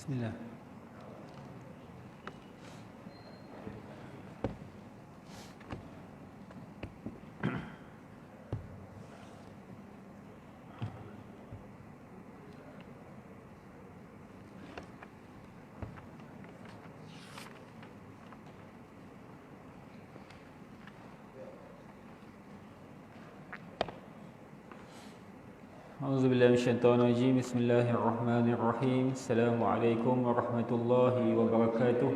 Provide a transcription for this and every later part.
Bismillah. A'udzubillahi minasyaitonirrajim. Bismillahirrahmanirrahim. Assalamualaikum warahmatullahi wabarakatuh.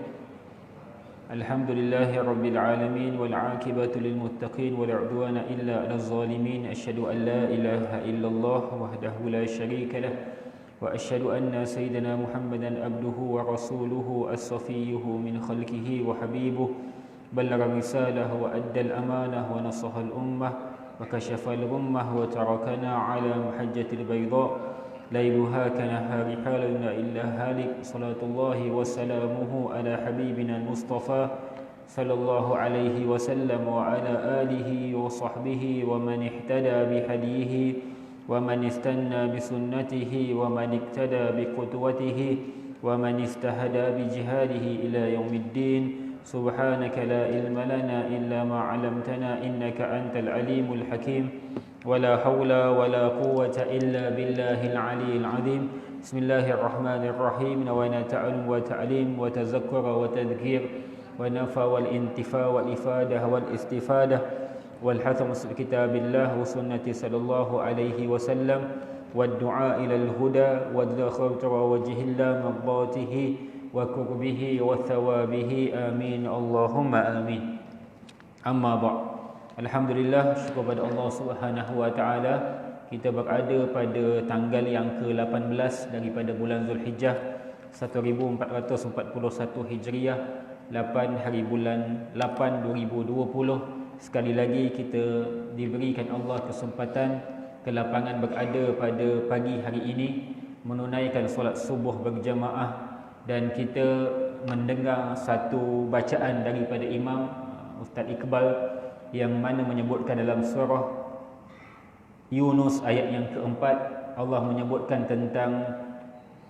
Alhamdulillahi rabbil alamin wal 'aqibatu lil muttaqin wa la 'udwana illa 'alal zalimin. Asyhadu an la ilaha illallah wahdahu la syarika lah wa asyhadu anna sayyidina Muhammadan abduhu wa rasuluhu as-safiyyuhu min khalqihi wa habibuhu ballagha risalah wa adda al-amanah wa nasaha al-ummah وكشف الغمة وتركنا على محجة البيضاء ليلها كنهارها لنا إلا هالك صلاة الله وسلامه على حبيبنا المصطفى صلى الله عليه وسلم وعلى آله وصحبه ومن اهتدى بهديه ومن استنى بسنته ومن اقتدى بقدوته ومن استهدى بجهاده إلى يوم الدين سبحانك لا علم لنا إلا ما علمتنا إنك أنت العليم الحكيم ولا حول ولا قوة إلا بالله العلي العظيم بسم الله الرحمن الرحيم نوينا تعلم وتعليم وتذكر وتذكير ونفع والانتفاع والإفادة والاستفادة والحث على كتاب الله وسنة صلى الله عليه وسلم والدعاء إلى الهدى والذخر وجه الله مرضاته وكربه وثوابه آمين اللهم آمين أما بعد Alhamdulillah, syukur pada Allah Subhanahu wa taala, kita berada pada tanggal yang ke-18 daripada bulan Zulhijjah 1441 Hijriah, 8 hari bulan 8 2020. Sekali lagi kita diberikan Allah kesempatan kelapangan berada pada pagi hari ini menunaikan solat subuh berjamaah, dan kita mendengar satu bacaan daripada Imam Ustaz Iqbal yang mana menyebutkan dalam surah Yunus ayat yang keempat, Allah menyebutkan tentang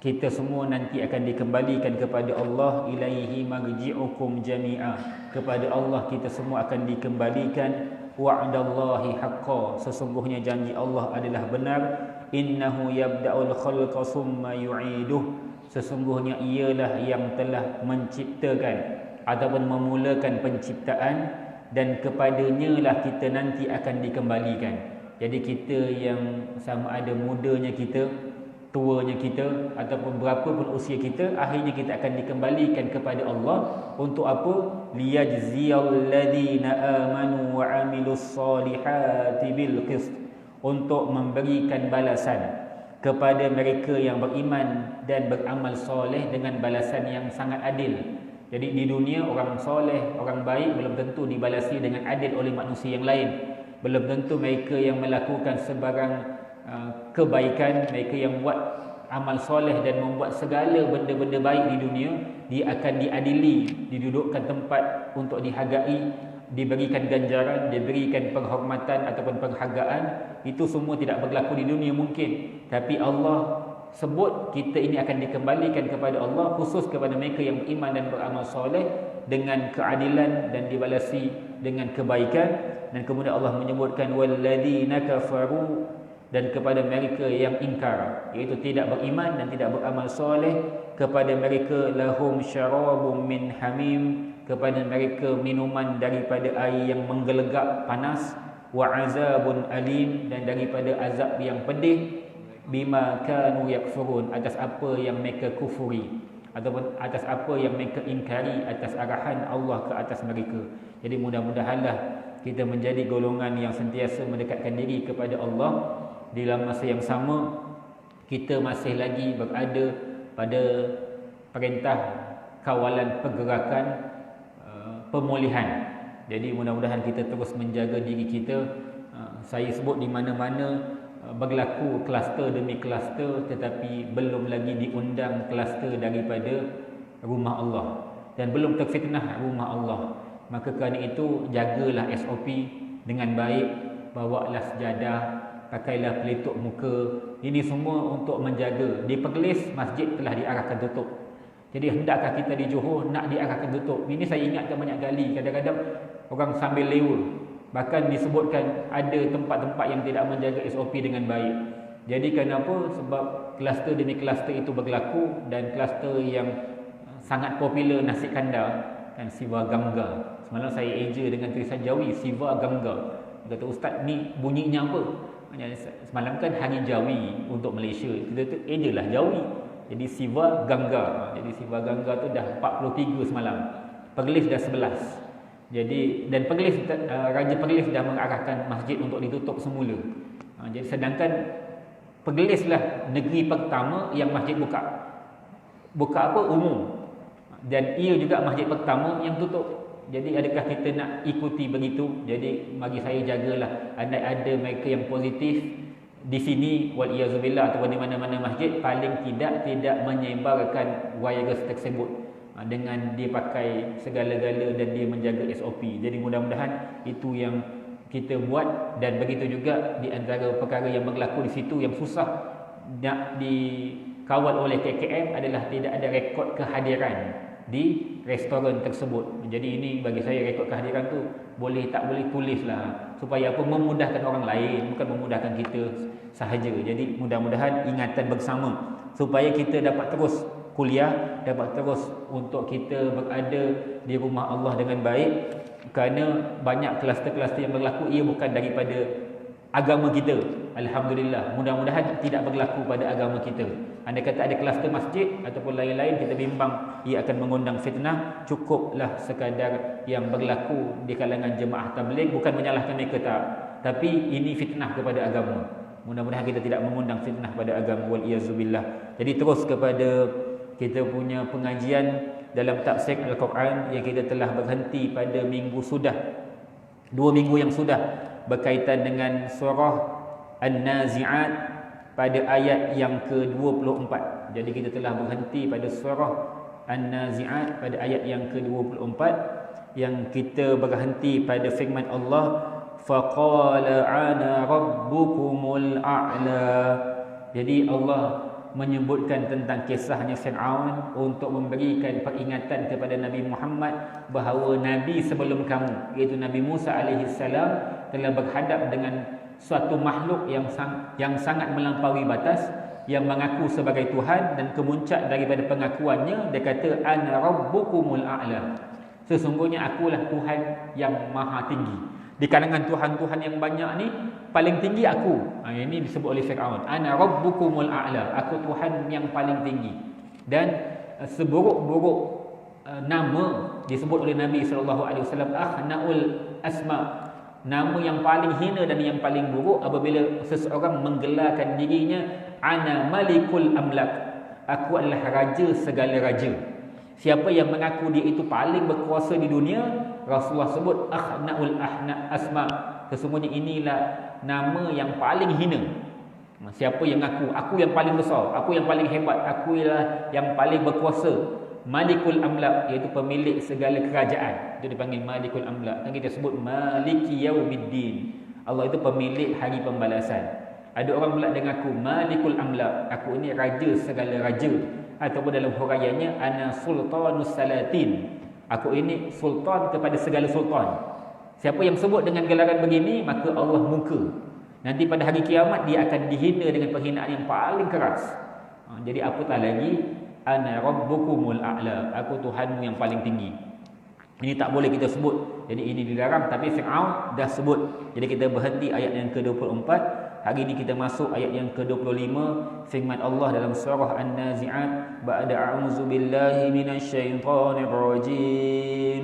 kita semua nanti akan dikembalikan kepada Allah, ilaihi marji'ukum jami'a, kepada Allah kita semua akan dikembalikan. Wa'dallahi haqqa, sesungguhnya janji Allah adalah benar. Innahu yabda'ul khalqa summa yu'iduh, sesungguhnya ialah yang telah menciptakan ataupun memulakan penciptaan, dan kepadanya lah kita nanti akan dikembalikan. Jadi kita yang sama ada mudanya kita, tuanya kita, ataupun berapa pun usia kita, akhirnya kita akan dikembalikan kepada Allah. Untuk apa? Liyajziyal ladzina amanu wa 'amilus solihati bil qist, untuk memberikan balasan kepada mereka yang beriman dan beramal soleh dengan balasan yang sangat adil. Jadi di dunia orang soleh, orang baik belum tentu dibalasi dengan adil oleh manusia yang lain. Belum tentu mereka yang melakukan sebarang kebaikan, mereka yang buat amal soleh dan membuat segala benda-benda baik di dunia, dia akan diadili, didudukkan tempat untuk dihargai, diberikan ganjaran, diberikan penghormatan ataupun penghargaan. Itu semua tidak berlaku di dunia mungkin, tapi Allah sebut kita ini akan dikembalikan kepada Allah, khusus kepada mereka yang beriman dan beramal soleh dengan keadilan dan dibalasi dengan kebaikan. Dan kemudian Allah menyebutkan walladzina kafaru, dan kepada mereka yang ingkar, iaitu tidak beriman dan tidak beramal soleh, kepada mereka lahum syarabum min hamim, kepada mereka minuman daripada air yang menggelegak panas, wa azabun alim, dan daripada azab yang pedih, bima kanu yakfurun, atas apa yang mereka kufuri ataupun atas apa yang mereka ingkari atas arahan Allah ke atas mereka. Jadi mudah-mudahanlah kita menjadi golongan yang sentiasa mendekatkan diri kepada Allah. Di dalam masa yang sama, kita masih lagi berada pada perintah kawalan pergerakan pemulihan. Jadi mudah-mudahan kita terus menjaga diri kita. Saya sebut di mana-mana berlaku kluster demi kluster, tetapi belum lagi diundang kluster daripada rumah Allah dan belum terfitnah rumah Allah. Maka kerana itu jagalah SOP dengan baik, bawalah sejadah, pakailah pelitup muka. Ini semua untuk menjaga. Di Perlis masjid telah diarahkan tutup, Jadi hendakkah kita di Johor nak diarahkan tutup? Ini saya ingatkan banyak kali. Kadang-kadang orang sambil lewa. Bahkan disebutkan ada tempat-tempat yang tidak menjaga SOP dengan baik. Jadi kenapa? Sebab kluster demi kluster itu berlaku, dan kluster yang sangat popular nasi kandar dan Siva Gangga. Semalam saya eja dengan tulisan Jawi Siva Gangga. Dia kata, "Ustaz, ni bunyinya apa?" Semalam kan hari Jawi untuk Malaysia. Kita tu ejalah Jawi. Jadi Siva Gangga. Jadi Siva Gangga tu dah 43 semalam. Perlis dah 11. Jadi dan Perlis Raja Perlis dah mengarahkan masjid untuk ditutup semula. Jadi sedangkan Perlis lah negeri pertama yang masjid buka. Buka apa? Umum. Dan ia juga masjid pertama yang tutup. Jadi adakah kita nak ikuti begitu? Jadi bagi saya jagalah. Andai ada mereka yang positif di sini, wal-iyazubillah, ataupun di mana-mana masjid, paling tidak menyebarkan virus tersebut dengan dia pakai segala-gala dan dia menjaga SOP. Jadi mudah-mudahan itu yang kita buat. Dan begitu juga di antara perkara yang berlaku di situ yang susah nak dikawal oleh KKM adalah tidak ada rekod kehadiran di restoran tersebut. Jadi ini bagi saya rekod kehadiran tu boleh tak boleh tulislah, supaya apa, memudahkan orang lain, bukan memudahkan kita sahaja. Jadi mudah-mudahan ingatan bersama supaya kita dapat terus kuliah, dapat terus untuk kita berada di rumah Allah dengan baik. Kerana banyak kluster-kluster yang berlaku, ia bukan daripada agama kita. Alhamdulillah, mudah-mudahan tidak berlaku pada agama kita. Andai kata ada kluster masjid ataupun lain-lain, kita bimbang ia akan mengundang fitnah. Cukuplah sekadar yang berlaku di kalangan jemaah tabligh, bukan menyalahkan mereka tak, tapi ini fitnah kepada agama. Mudah-mudahan kita tidak mengundang fitnah pada agama, wal iyazubillah. Jadi terus kepada kita punya pengajian dalam tafsir Al-Quran yang kita telah berhenti pada minggu sudah, 2 minggu yang sudah, berkaitan dengan surah An-Nazi'at pada ayat yang ke-24. Jadi kita telah berhenti pada surah An-Nazi'at pada ayat yang ke-24, yang kita berhenti pada firman Allah, faqala ana rabbukumul a'la. Jadi Allah menyebutkan tentang kisahnya Fir'aun untuk memberikan peringatan kepada Nabi Muhammad bahawa Nabi sebelum kamu, iaitu Nabi Musa AS, telah berhadap dengan suatu makhluk yang sangat melampaui batas, yang mengaku sebagai Tuhan, dan kemuncak daripada pengakuannya dia kata ana rabbukumul a'la. Sesungguhnya akulah Tuhan yang maha tinggi. Di kalangan Tuhan-Tuhan yang banyak ni, paling tinggi aku. Ini disebut oleh Fir'aun. Ana rabbukumul a'la. Aku Tuhan yang paling tinggi. Dan seburuk-buruk nama disebut oleh Nabi SAW, akhnaul asma. Nama yang paling hina dan yang paling buruk apabila seseorang menggelarkan dirinya ana malikul amlak. Aku adalah raja segala raja. Siapa yang mengaku dia itu paling berkuasa di dunia, Rasulullah sebut akhnaul asma. Sesungguhnya inilah nama yang paling hina. Siapa yang aku yang paling besar, aku yang paling hebat, aku ialah yang paling berkuasa. Malikul amlak, iaitu pemilik segala kerajaan. Itu dipanggil Malikul amlak. Dan kita sebut Maliki yaumiddin. Allah itu pemilik hari pembalasan. Ada orang pula dengan aku Malikul amlak, aku ini raja segala raja. Ataupun dalam huraiannya ana sultanus salatin, aku ini sultan kepada segala sultan. Siapa yang sebut dengan gelaran begini, maka Allah murka. Nanti pada hari kiamat dia akan dihina dengan penghinaan yang paling keras. Jadi apatah lagi ana rabbukumul a'la, aku Tuhanmu yang paling tinggi. Ini tak boleh kita sebut. Jadi ini dilarang, tapi Fir'aun dah sebut. Jadi kita berhenti ayat yang ke-24. Hari ini kita masuk ayat yang ke-25, firman Allah dalam surah An-Nazi'at, ba'da a'udzu billahi minasyaitonir rajim.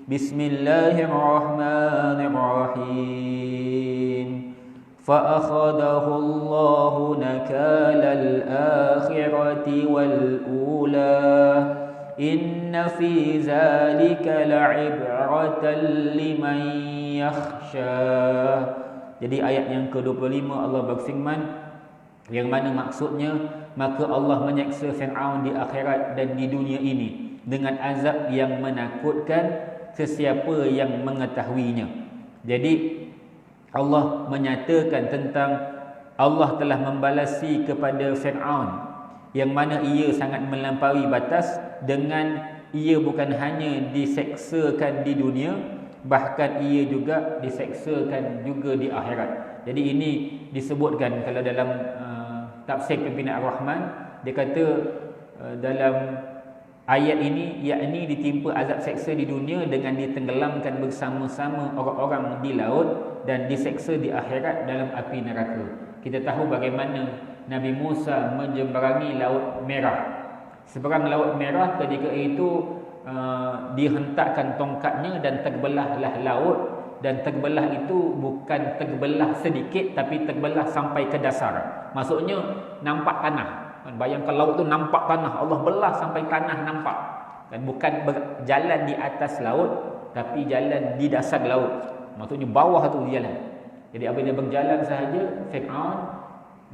Bismillahirrahmanirrahim. Fa akhadahu Allahu nakalal akhirati wal ula. Inna fi zalika la'ibratan liman yakhsha. Jadi ayat yang ke-25 Allah berfirman, yang mana maksudnya, maka Allah menyeksa Fir'aun di akhirat dan di dunia ini dengan azab yang menakutkan sesiapa yang mengetahuinya. Jadi Allah menyatakan tentang Allah telah membalasi kepada Fir'aun, yang mana ia sangat melampaui batas dengan ia bukan hanya diseksakan di dunia, bahkan ia juga diseksakan juga di akhirat. Jadi ini disebutkan kalau dalam tafsir pimpinan Ar-Rahman, dia kata dalam ayat ini, yakni ditimpa azab seksa di dunia dengan ditenggelamkan bersama-sama orang-orang di laut dan diseksa di akhirat dalam api neraka. Kita tahu bagaimana Nabi Musa menyeberangi Laut Merah. Seberang Laut Merah ketika itu dihentakkan tongkatnya dan terbelahlah laut, dan terbelah itu bukan terbelah sedikit tapi terbelah sampai ke dasar. Maksudnya nampak tanah. Bayangkan laut tu nampak tanah, Allah belah sampai tanah nampak. Dan bukan berjalan di atas laut tapi jalan di dasar laut. Maksudnya bawah tu jalan. Jadi apabila berjalan sahaja, Fir'aun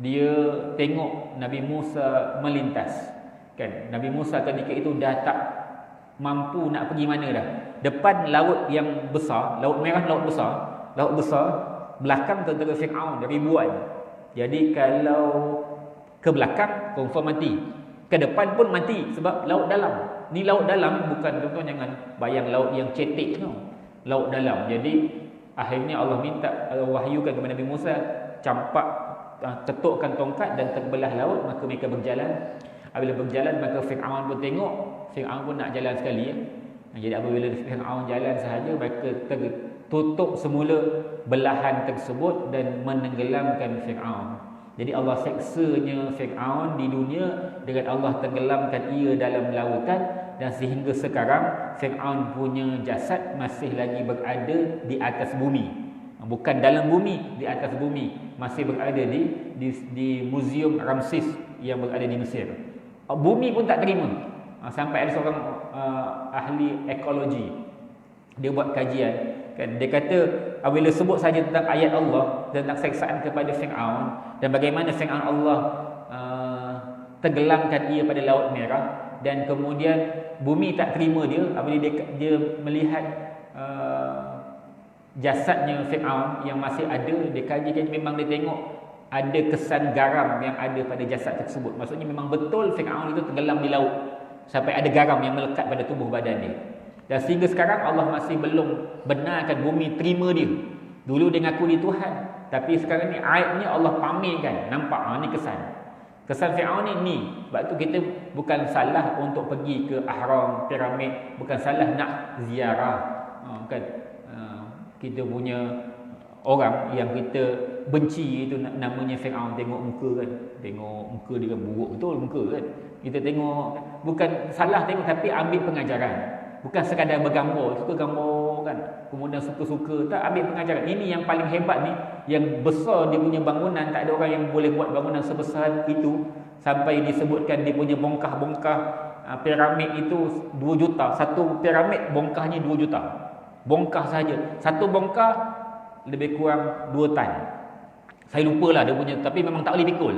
dia tengok Nabi Musa melintas. Kan Nabi Musa ketika itu dah tak mampu nak pergi mana dah. Depan laut yang besar, Laut Merah laut besar, belakang tentera Fir'aun ribuan. Jadi kalau ke belakang confirm mati, ke depan pun mati sebab laut dalam. Ni laut dalam, bukan tuan-tuan jangan bayang laut yang cetek tu. Laut dalam. Jadi akhirnya Allah minta, wahyukan kepada Nabi Musa, campak, ketukkan tongkat dan terbelah laut, maka mereka berjalan. Apabila berjalan maka Fir'aun pun tengok, Fir'aun pun nak jalan sekali ya. Jadi apabila Fir'aun jalan sahaja, maka tertutup semula belahan tersebut dan menenggelamkan Fir'aun. Jadi Allah seksanya Fir'aun di dunia dengan Allah tenggelamkan ia dalam lautan, dan sehingga sekarang Fir'aun punya jasad masih lagi berada di atas bumi. Bukan dalam bumi, di atas bumi. Masih berada di Museum Ramses yang berada di Mesir. Bumi pun tak terima. Sampai ada seorang ahli ekologi, dia buat kajian kan, dia kata apabila sebut saja tentang ayat Allah tentang seksaan kepada Fir'aun dan bagaimana Fir'aun Allah tenggelamkan ia pada Laut Merah, dan kemudian bumi tak terima dia apabila dia melihat jasadnya Fir'aun yang masih ada. Dia kajikan, memang dia tengok ada kesan garam yang ada pada jasad tersebut. Maksudnya memang betul Fir'aun itu tenggelam di laut sampai ada garam yang melekat pada tubuh badan dia. Dan sehingga sekarang Allah masih belum benarkan bumi terima dia. Dulu dia ngaku dia Tuhan, tapi sekarang ni aibnya Allah pamerkan. Nampak ni kesan Fir'aun ni. Sebab tu kita bukan salah untuk pergi ke ahram, piramid, bukan salah nak ziarah. Kita punya orang yang kita benci itu namanya Fir'aun, tengok muka kan, tengok muka dia kan buruk betul muka kan. Kita tengok, bukan salah tengok, tapi ambil pengajaran. Bukan sekadar bergambar, suka gambar kan, kemudian suka-suka, tak ambil pengajaran. Ini yang paling hebat ni, yang besar dia punya bangunan, tak ada orang yang boleh buat bangunan sebesar itu. Sampai disebutkan dia punya bongkah-bongkah piramid itu 2 juta. Satu piramid bongkahnya 2 juta. Bongkah saja. Satu bongkah lebih kurang 2 tan. Saya lupalah dia punya, tapi memang tak boleh pikul.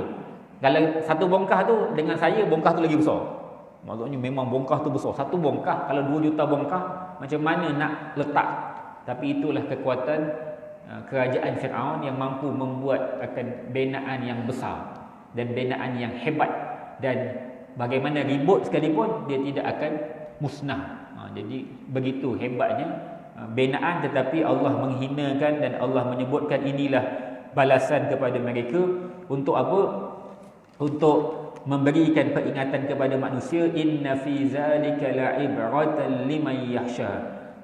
Kalau satu bongkah tu dengan saya, bongkah tu lagi besar. Maksudnya memang bongkah tu besar. Satu bongkah, kalau 2 juta bongkah, macam mana nak letak? Tapi itulah kekuatan kerajaan Fir'aun yang mampu membuat akan binaan yang besar dan binaan yang hebat, dan bagaimana ribut sekalipun dia tidak akan musnah. Jadi begitu hebatnya binaan, tetapi Allah menghinakan dan Allah menyebutkan inilah balasan kepada mereka. Untuk apa? Untuk memberikan peringatan kepada manusia. Inna fi zalika la'ibratan liman yakhsha.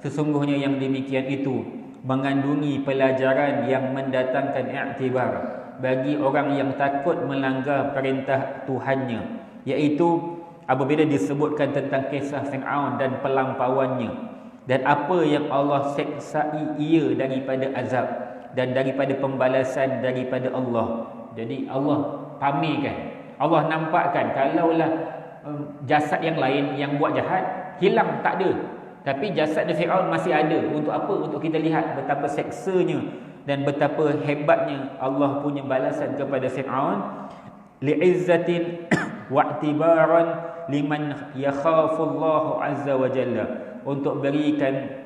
Sesungguhnya yang demikian itu mengandungi pelajaran yang mendatangkan i'tibar bagi orang yang takut melanggar perintah Tuhannya, iaitu apabila disebutkan tentang kisah Fir'aun dan pelampauannya dan apa yang Allah seksai ia daripada azab dan daripada pembalasan daripada Allah. Jadi Allah pamerkan, Allah nampakkan kalaulah jasad yang lain yang buat jahat hilang, tak ada, tapi jasad Fir'aun masih ada. Untuk apa? Untuk kita lihat betapa seksanya dan betapa hebatnya Allah punya balasan kepada Fir'aun. Li'izzatin wa'tibaran liman yakhafullahu azza wa jalla, untuk berikan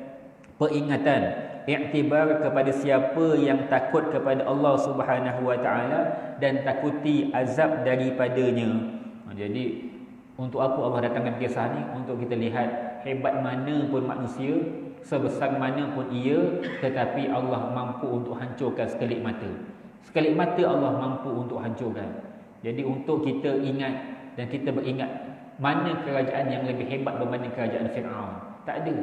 peringatan, i'tibar kepada siapa yang takut kepada Allah Subhanahu wa taala dan takuti azab daripadanya. Jadi Untuk apa Allah datangkan kisah ni? Untuk kita lihat hebat mana pun manusia, sebesar mana pun ia, tetapi Allah mampu untuk hancurkan sekelip mata. Sekelip mata Allah mampu untuk hancurkan. Jadi untuk kita ingat dan kita beringat, mana kerajaan yang lebih hebat berbanding kerajaan Fir'aun? Tak ada.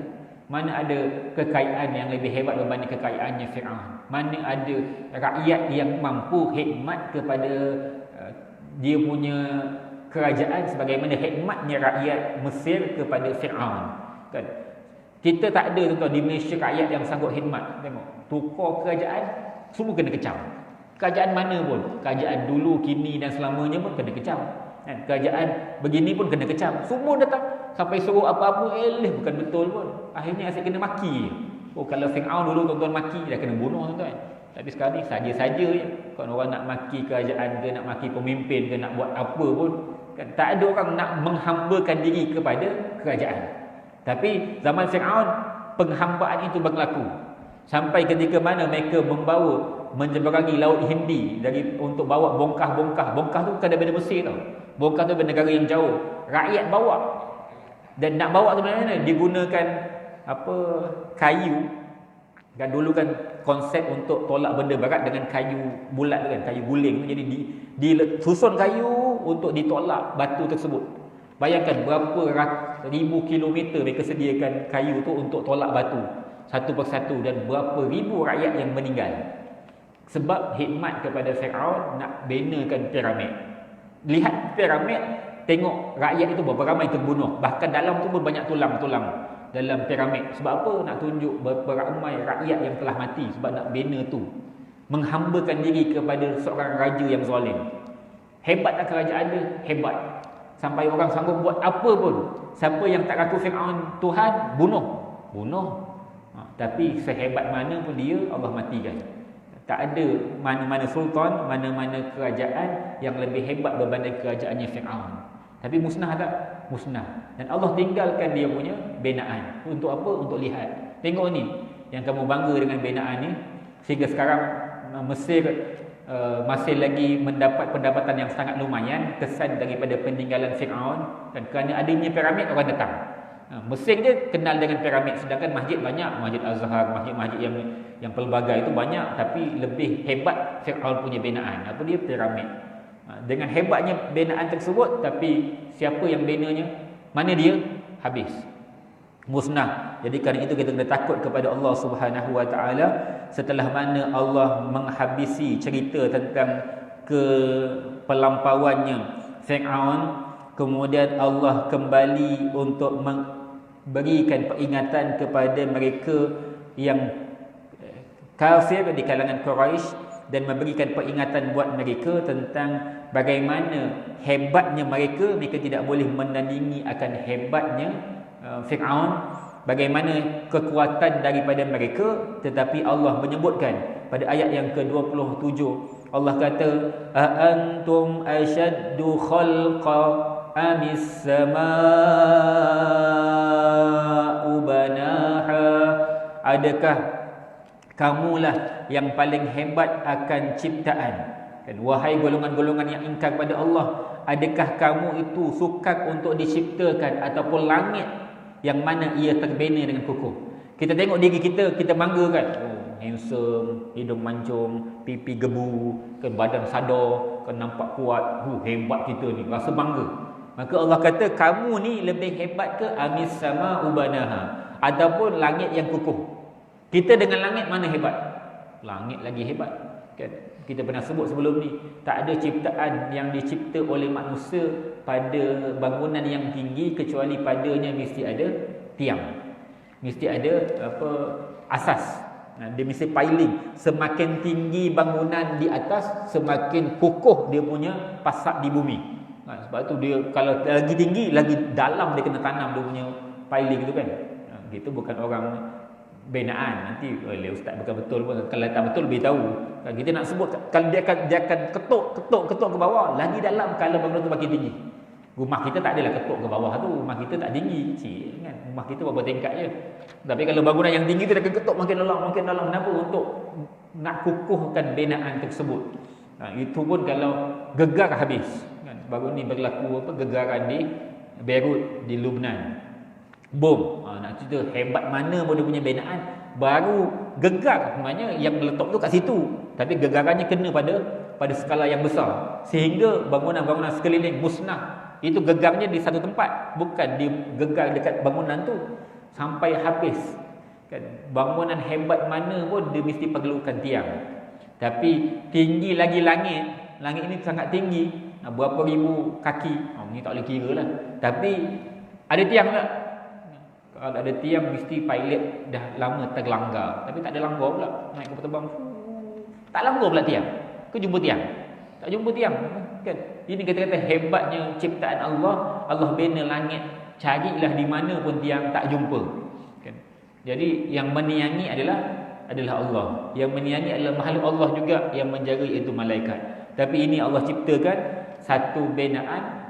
Mana ada kekayaan yang lebih hebat berbanding kekayaannya Fir'aun? Mana ada rakyat yang mampu hikmat kepada dia punya kerajaan sebagaimana hikmatnya rakyat Mesir kepada Fir'aun, kan? Kita tak ada tuan-tuan di Malaysia rakyat yang sanggup khidmat. Tengok, tukar kerajaan semua kena kecam. Kerajaan mana pun, kerajaan dulu, kini dan selamanya pun kena kecam, kan? Kerajaan begini pun kena kecam. Semua datang sampai suruh apa-apa, bukan betul pun. Akhirnya asyik kena maki. Oh, kalau Fir'aun dulu tuan-tuan maki, dah kena bunuh tuan-tuan. Tapi sekarang ni saja-saja je. Kalau orang nak maki kerajaan ke, nak maki pemimpin ke, nak buat apa pun, kan? Tak ada orang nak menghambakan diri kepada kerajaan. Tapi zaman Fir'aun, penghambaan itu berlaku. Sampai ketika mana mereka menyeberangi Laut Hindi untuk bawa bongkah-bongkah. Bongkah tu bukan daripada Mesir tau. Bongkah tu daripada negara yang jauh. Rakyat bawa. Dan nak bawa tu mana? Digunakan kayu. Kan dulu kan konsep untuk tolak benda berat dengan kayu bulat tu kan, kayu guling. Jadi disusun kayu untuk ditolak batu tersebut. Bayangkan berapa ribu kilometer mereka sediakan kayu tu untuk tolak batu satu persatu, dan berapa ribu rakyat yang meninggal. Sebab hikmat kepada Fir'aun nak benakan piramid. Lihat piramid, tengok rakyat itu berapa ramai terbunuh. Bahkan dalam tu pun banyak tulang-tulang dalam piramid. Sebab apa? Nak tunjuk berapa ramai rakyat yang telah mati sebab nak bina tu. Menghambakan diri kepada seorang raja yang zalim. Hebat tak kerajaan dia? Hebat. Sampai orang sanggup buat apa pun. Siapa yang tak ngaku Fir'aun Tuhan, bunuh. Tapi sehebat mana pun dia, Allah matikan. Tak ada mana-mana sultan, mana-mana kerajaan yang lebih hebat berbanding kerajaannya Fir'aun. Tapi musnah tak? Musnah. Dan Allah tinggalkan dia punya binaan. Untuk apa? Untuk lihat. Tengok ni, yang kamu bangga dengan binaan ni, sehingga sekarang Mesir masih lagi mendapat pendapatan yang sangat lumayan, kesan daripada peninggalan Fir'aun. Dan kerana adanya piramid, orang datang. Mesir dia kenal dengan piramid, sedangkan masjid banyak. Masjid Azhar, masjid-masjid yang pelbagai itu banyak. Tapi lebih hebat Fir'aun punya binaan. Apa dia? Piramid. Dengan hebatnya binaan tersebut, tapi siapa yang binanya? Mana dia? Habis. Musnah. Jadi kerana itu kita kena takut kepada Allah Subhanahu Wa Taala. Setelah mana Allah menghabisi cerita tentang kepelampauannya Fir'aun, kemudian Allah kembali untuk memberikan peringatan kepada mereka yang kafir di kalangan Quraisy, dan memberikan peringatan buat mereka tentang bagaimana hebatnya mereka tidak boleh menandingi akan hebatnya Fir'aun, bagaimana kekuatan daripada mereka. Tetapi Allah menyebutkan pada ayat yang ke-27, Allah kata, antum ashaddu khalqa amis samaa'u banaha, adakah kamulah yang paling hebat akan ciptaan? Dan wahai golongan-golongan yang ingkar pada Allah, adakah kamu itu sukar untuk diciptakan ataupun langit yang mana ia terbina dengan kukuh? Kita tengok diri kita, kita bangga kan? Oh, handsome, hidung mancung, pipi gebu, kan, badan sadar, kan, nampak kuat. Hebat kita ni, rasa bangga. Maka Allah kata, kamu ni lebih hebat ke amis sama ubanaha, ataupun langit yang kukuh? Kita dengan langit mana hebat? Langit lagi hebat, kan? Kita pernah sebut sebelum ni, tak ada ciptaan yang dicipta oleh manusia pada bangunan yang tinggi kecuali padanya mesti ada tiang, mesti ada asas. Dia mesti piling. Semakin tinggi bangunan di atas, semakin kukuh dia punya pasak di bumi. Sebab tu dia kalau lagi tinggi, lagi dalam dia kena tanam dia punya piling tu kan. Gitu bukan orang binaan. Nanti ustaz bukan betul pun, kalau tak betul beritahu. Kita nak sebut kalau dia akan ketuk ke bawah, lagi dalam kalau bangunan tu makin tinggi. Rumah kita tak adalah ketuk ke bawah tu, rumah kita tak tinggi, kan. Rumah kita berapa tingkat je. Tapi kalau bangunan yang tinggi tu dia akan ketuk makin dalam. Kenapa? Untuk nak kukuhkan binaan tersebut. Itu pun kalau gegar habis, kan. Baru ni berlaku gegaran di Beirut di Lebanon. Bom. Nak cerita hebat mana pun dia punya binaan, baru gegar sebenarnya yang meletup tu kat situ. Tapi gegarannya kena pada skala yang besar sehingga bangunan-bangunan sekeliling musnah. Itu gegarnya di satu tempat, bukan di gegar dekat bangunan tu sampai habis. Kan bangunan hebat mana pun dia mesti perlukan tiang. Tapi tinggi lagi langit ini sangat tinggi, berapa ribu kaki. Ni tak boleh kira lah. Tapi ada tiang tak? Kalau ada tiang mesti pilot dah lama terlanggar. Tapi tak ada langgar pula. Naik kapal terbang tak langgar pula tiang. Kau jumpa tiang? Tak jumpa tiang kan? Ini kata-kata hebatnya ciptaan Allah. Allah bina langit, carilah di mana pun tiang tak jumpa kan? Jadi yang meniangi adalah Allah. Yang meniangi adalah makhluk Allah juga yang menjaga, iaitu malaikat. Tapi ini Allah ciptakan satu binaan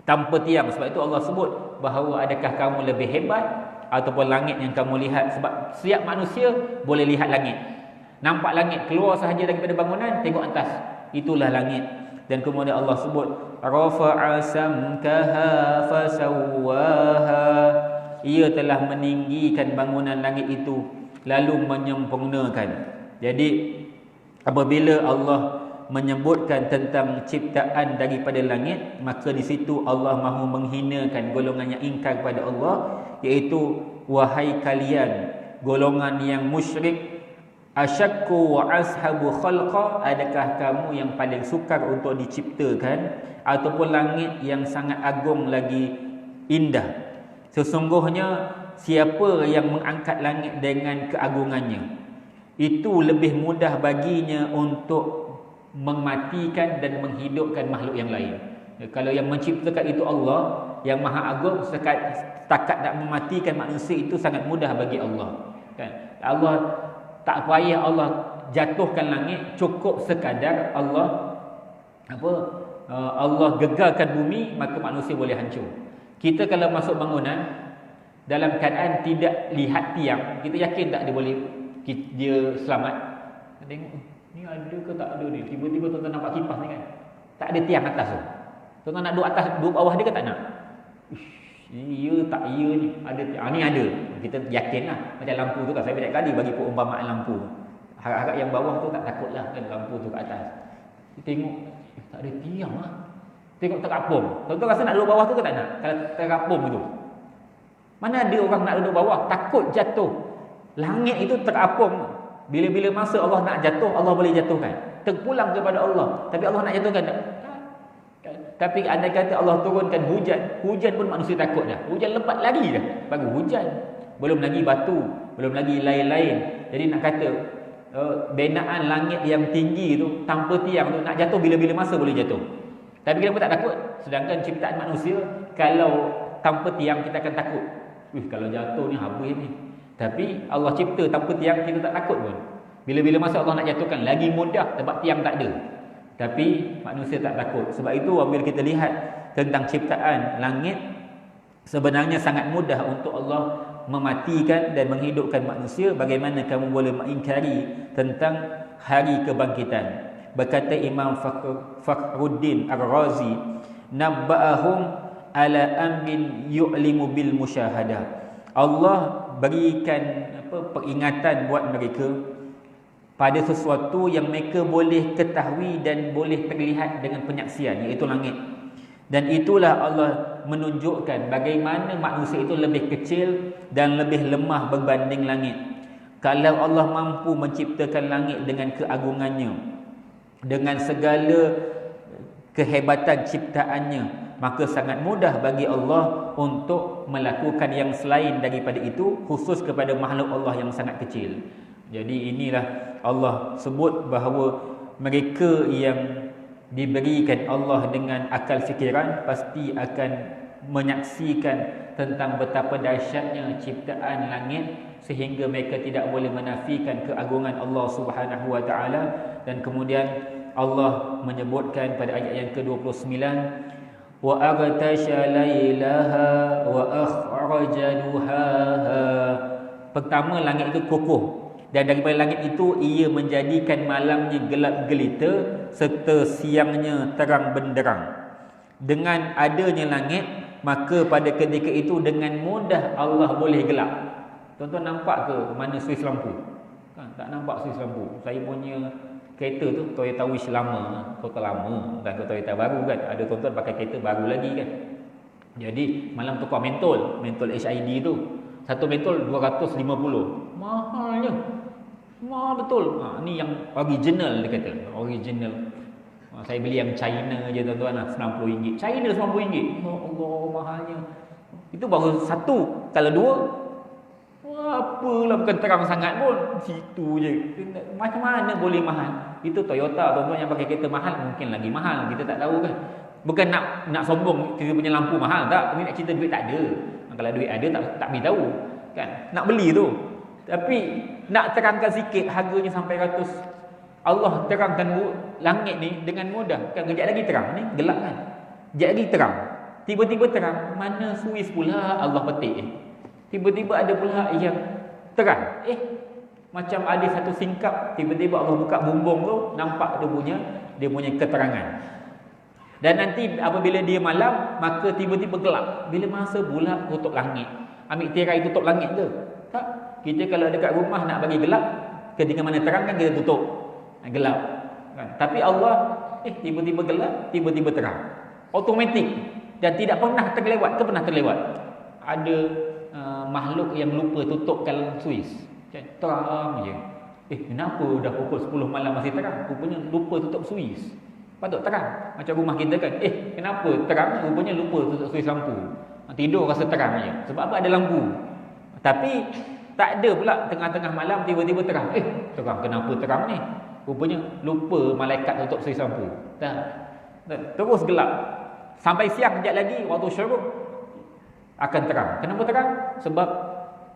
tanpa tiang. Sebab itu Allah sebut bahawa adakah kamu lebih hebat ataupun langit yang kamu lihat. Sebab setiap manusia boleh lihat langit, nampak langit, keluar sahaja daripada bangunan, tengok atas, itulah langit. Dan kemudian Allah sebut rafa'a samkaha fasawwaha, ia telah meninggikan bangunan langit itu lalu menyempurnakan. Jadi apabila Allah menyebutkan tentang ciptaan daripada langit, maka di situ Allah mahu menghinakan golongan yang ingkar kepada Allah, iaitu wahai kalian golongan yang musyrik, asyakku wa ashabu khalqa, adakah kamu yang paling sukar untuk diciptakan ataupun langit yang sangat agung lagi indah? Sesungguhnya siapa yang mengangkat langit dengan keagungannya, itu lebih mudah baginya untuk mematikan dan menghidupkan makhluk yang lain. Kalau yang menciptakan itu Allah yang Maha Agung, setakat nak mematikan manusia itu sangat mudah bagi Allah kan? Allah tak payah Allah jatuhkan langit, cukup sekadar Allah Allah gegarkan bumi, maka manusia boleh hancur. Kita kalau masuk bangunan dalam keadaan tidak lihat tiang, kita yakin tak dia selamat? Tengok ni ada ke tak ada ni. Tiba-tiba tuan-tuan nampak kipas ni kan, tak ada tiang atas tu. Tuan-tuan nak duduk atas, duduk bawah dia ke tak nak? Ya tak ya ni ada tiang. Ni ada, kita yakin lah. Macam lampu tu kan, saya banyak kali bagi perumpamaan lampu. Harap-harap yang bawah tu tak takut lah kan, lampu tu kat atas. Kita tengok tak ada tiang lah. Tengok terapung. Tuan-tuan rasa nak duduk bawah tu ke tak nak? Kalau terapung tu, mana ada orang nak duduk bawah, takut jatuh. Langit itu terapung. Bila-bila masa Allah nak jatuh, Allah boleh jatuhkan. Terpulang kepada Allah. Tapi Allah nak jatuhkan tak? Tapi andai kata Allah turunkan hujan, hujan pun manusia takut dah. Hujan lebat lagi dah, baru hujan. Belum lagi batu, belum lagi lain-lain. Jadi nak kata binaan langit yang tinggi tu tanpa tiang tu nak jatuh bila-bila masa boleh jatuh. Tapi kita tak takut. Sedangkan ciptaan manusia, kalau tanpa tiang kita akan takut. Kalau jatuh ni habis ni. Tapi Allah cipta tanpa tiang, kita tak takut pun. Bila-bila masa Allah nak jatuhkan, lagi mudah sebab tiang tak ada. Tapi manusia tak takut. Sebab itu apabila kita lihat tentang ciptaan langit, sebenarnya sangat mudah untuk Allah mematikan dan menghidupkan manusia. Bagaimana kamu boleh mengingkari tentang hari kebangkitan? Berkata Imam Fakhruddin Ar-Razi, nabba'ahum ala amrin yu'limu bil musyahadah. Allah berikan peringatan buat mereka pada sesuatu yang mereka boleh ketahui dan boleh terlihat dengan penyaksian, iaitu langit. Dan itulah Allah menunjukkan bagaimana manusia itu lebih kecil dan lebih lemah berbanding langit. Kalau Allah mampu menciptakan langit dengan keagungannya, dengan segala kehebatan ciptaannya, maka sangat mudah bagi Allah untuk melakukan yang selain daripada itu, khusus kepada makhluk Allah yang sangat kecil. Jadi inilah Allah sebut bahawa mereka yang diberikan Allah dengan akal fikiran pasti akan menyaksikan tentang betapa dahsyatnya ciptaan langit, sehingga mereka tidak boleh menafikan keagungan Allah Subhanahu wa taala. Dan kemudian Allah menyebutkan pada ayat yang ke-29, wa aghtasha lailaha wa akhraja duhaha. Pertama, langit itu kokoh, dan daripada langit itu ia menjadikan malamnya gelap gelita serta siangnya terang benderang. Dengan adanya langit, maka pada ketika itu dengan mudah Allah boleh gelap. Tuan-tuan nampak ke mana suis lampu? Kan tak nampak suis lampu. Saya punya kereta tu Toyota Wish lama, kota lama dan Toyota baru kan. Ada tuan-tuan pakai kereta baru lagi kan. Jadi malam tukar mentol HID tu. Satu mentol 250. Mahalnya. Mahal betul. Ni yang original dia kata. Original. Saya beli yang China je tuan-tuan lah, RM90. China RM90. Ya Allah, mahalnya. Itu baru satu. Kalau dua, apalah bukan terang sangat pun. Situ je. Macam mana boleh mahal? Itu Toyota tuan-tuan yang pakai kereta mahal, mungkin lagi mahal. Kita tak tahu kan. Bukan nak sombong kita punya lampu mahal tak. Ini nak cerita duit tak ada. Kalau duit ada tak beritahu kan. Nak beli tu. Tapi nak terangkan sikit harganya sampai ratus. Allah terangkan langit ni dengan mudah. Kan kejap lagi terang ni, gelap kan. Kejap lagi terang. Tiba-tiba terang, mana suis pula Allah petik. Tiba-tiba ada pula yang terang. Macam ada satu singkap, tiba-tiba Allah buka bumbung tu, nampak dia punya keterangan. Dan nanti apabila dia malam, maka tiba-tiba gelap. Bila masa pula tutup langit. Ambil tirai tutup langit ke? Tak. Kita kalau dekat rumah nak bagi gelap, ketika mana terang kan kita tutup. Gelap. Kan? Tapi Allah, tiba-tiba gelap, tiba-tiba terang. Automatik. Dan tidak pernah terlewat. Ke pernah terlewat? Ada makhluk yang lupa tutupkan suis. Terang je. Kenapa dah pukul 10 malam masih terang? Rupanya lupa tutup suis. Patut terang. Macam rumah kita kan. Kenapa terang? Rupanya lupa tutup suis lampu. Tidur rasa terang je. Sebab apa? Ada lampu. Tapi tak ada pula tengah-tengah malam tiba-tiba terang. Terang, kenapa terang ni? Rupanya lupa malaikat tutup suis lampu. Terus gelap. Sampai siang kejap lagi waktu syuruk akan terang. Kenapa terang? Sebab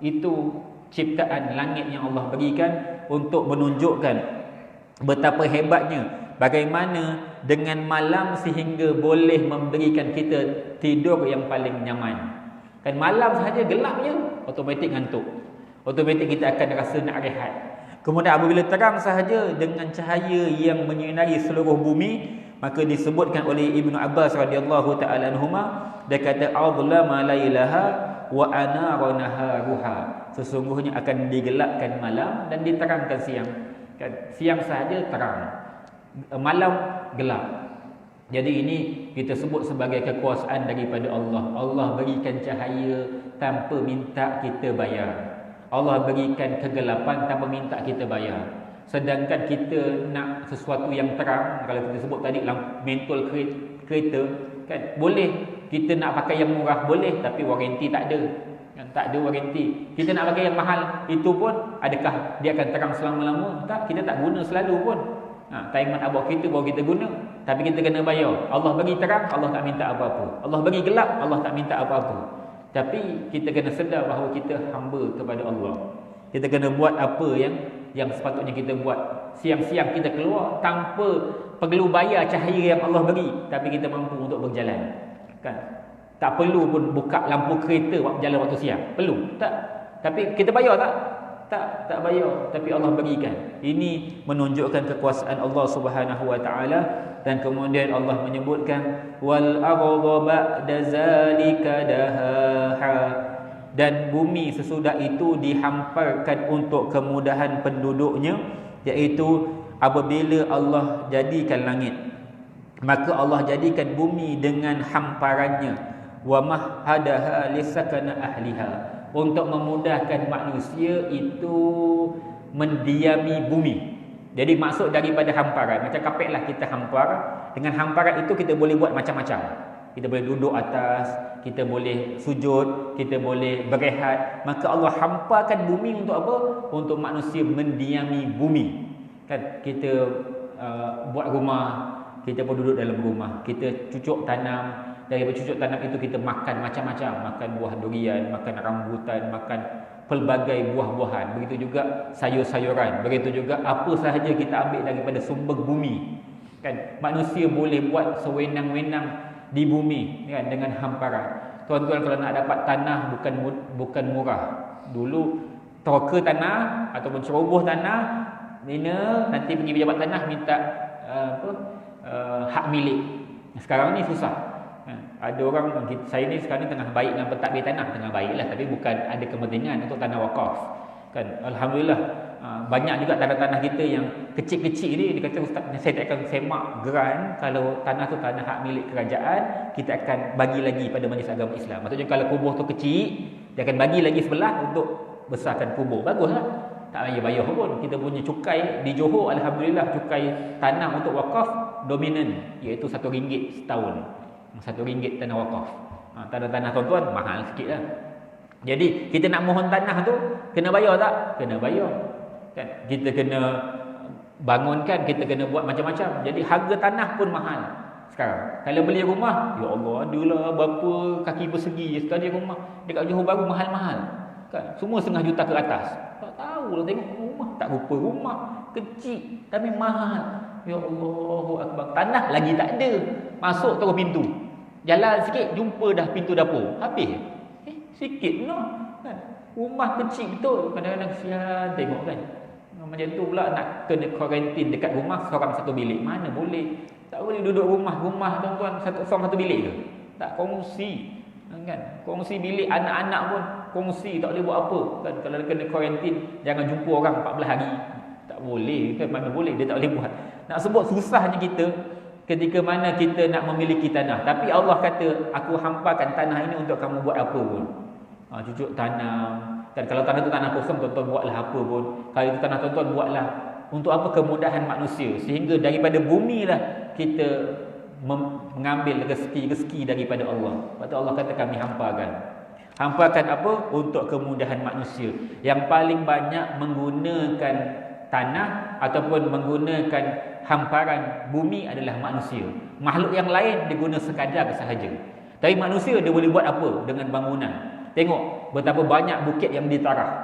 itu ciptaan langit yang Allah berikan untuk menunjukkan betapa hebatnya bagaimana dengan malam sehingga boleh memberikan kita tidur yang paling nyaman. Kan malam sahaja gelap je, automatik ngantuk. Automatik kita akan rasa nak rehat. Kemudian apabila terang sahaja dengan cahaya yang menyinari seluruh bumi, maka disebutkan oleh Ibnu Abbas radhiyallahu taala anhuma, dia kata a'dlama lailaha wa anara naharuha. Sesungguhnya akan digelapkan malam dan diterangkan siang. Kan siang sahaja terang, malam gelap. Jadi ini kita sebut sebagai kekuasaan daripada Allah. Allah berikan cahaya tanpa minta kita bayar. Allah berikan kegelapan tanpa minta kita bayar. Sedangkan kita nak sesuatu yang terang, kalau kita sebut tadi mentol kereta kan, boleh kita nak pakai yang murah boleh, tapi waranti tak ada kan, tak ada waranti. Kita nak pakai yang mahal, itu pun adakah dia akan terang selama-lama? Tak, kita tak guna selalu pun. Taiman abang kita baru kita guna, tapi kita kena bayar. Allah bagi terang, Allah tak minta apa-apa. Allah bagi gelap, Allah tak minta apa-apa. Tapi kita kena sedar bahawa kita hamba kepada Allah. Kita kena buat apa yang sepatutnya kita buat. Siang-siang kita keluar tanpa perlu bayar cahaya yang Allah beri, tapi kita mampu untuk berjalan. Kan? Tak perlu pun buka lampu kereta jalan waktu siang. Perlu? Tak. Tapi kita bayar tak? Tak bayar, tapi Allah berikan. Ini menunjukkan kekuasaan Allah Subhanahu wa taala. Dan kemudian Allah menyebutkan wal arda ba'da zalika dahaha, dan bumi sesudah itu dihamparkan untuk kemudahan penduduknya, iaitu apabila Allah jadikan langit, maka Allah jadikan bumi dengan hamparannya, wa mahadaha lisakana ahliha, untuk memudahkan manusia itu mendiami bumi. Jadi maksud daripada hamparan, macam kapetlah kita hampar. Dengan hamparan itu kita boleh buat macam-macam. Kita boleh duduk atas, kita boleh sujud, kita boleh berehat. Maka Allah hamparkan bumi untuk apa? Untuk manusia mendiami bumi. Kan kita buat rumah, kita pun duduk dalam rumah. Kita cucuk tanam, daripada cucuk tanam itu kita makan macam-macam. Makan buah durian, makan rambutan, makan pelbagai buah-buahan. Begitu juga sayur-sayuran. Begitu juga apa sahaja kita ambil daripada sumber bumi. Kan manusia boleh buat sewenang-wenang di bumi kan, dengan hamparan. Tuan-tuan kalau nak dapat tanah bukan murah. Dulu troka tanah ataupun ceroboh tanah, nanti pergi pejabat tanah minta hak milik. Sekarang ni susah. Ada orang, saya ni sekarang ni tengah baik dengan pentadbir tanah, tengah baiklah, tapi bukan ada kepentingan untuk tanah wakaf. Kan, alhamdulillah banyak juga tanah-tanah kita yang kecil-kecil ni, dia kata ustaz, saya tak akan semak geran kalau tanah tu tanah hak milik kerajaan, kita akan bagi lagi pada Majlis Agama Islam. Maksudnya kalau kubur tu kecil, dia akan bagi lagi sebelah untuk besarkan kubur. Baguslah. Tak payah bayar pun. Kita punya cukai di Johor, alhamdulillah, cukai tanah untuk wakaf dominan, iaitu RM1 setahun. RM1 tanah wakaf. Tanah-tanah tuan-tuan mahal sikit lah. Jadi kita nak mohon tanah tu kena bayar tak? Kena bayar. Kan? Kita kena bangunkan, kita kena buat macam-macam. Jadi harga tanah pun mahal sekarang. Kalau beli rumah, ya Allah, adalah berapa kaki persegi sekali rumah dekat Johor Bahru mahal-mahal. Kan? Semua RM1,5 juta ke atas. Tak tahu lah tengok rumah, tak rupa rumah kecil tapi mahal. Ya Allahu akbar. Tanah lagi tak ada. Masuk terus pintu. Jalan sikit jumpa dah pintu dapur. Habis. Sikit no. Kan? Rumah kecil betul. Kadang-kadang kesian tengok kan. Macam tu pula nak kena kuarantin dekat rumah seorang satu bilik. Mana boleh. Tak boleh duduk rumah tuan-tuan seorang satu bilik ke? Tak, kongsi. Kan? Kongsi bilik, anak-anak pun kongsi, tak boleh buat apa. Kan? Kalau kena kuarantin jangan jumpa orang 14 hari. Tak boleh kan, mana boleh, dia tak boleh buat. Nak sebut susahnya kita ketika mana kita nak memiliki tanah. Tapi Allah kata, aku hampakan tanah ini untuk kamu buat apa pun. Cucuk tanam. Dan kalau tanah tu tanah kosong, tuan-tuan buatlah apa pun. Kalau itu tanah tuan-tuan buatlah. Untuk apa? Kemudahan manusia. Sehingga daripada bumi lah kita mengambil rezeki daripada Allah. Lepas tu Allah kata kami hampakan. Hampakan apa? Untuk kemudahan manusia. Yang paling banyak menggunakan tanah ataupun menggunakan hamparan bumi adalah manusia. Makhluk yang lain dia guna sekadar sahaja. Tapi manusia dia boleh buat apa dengan bangunan? Tengok betapa banyak bukit yang ditarah.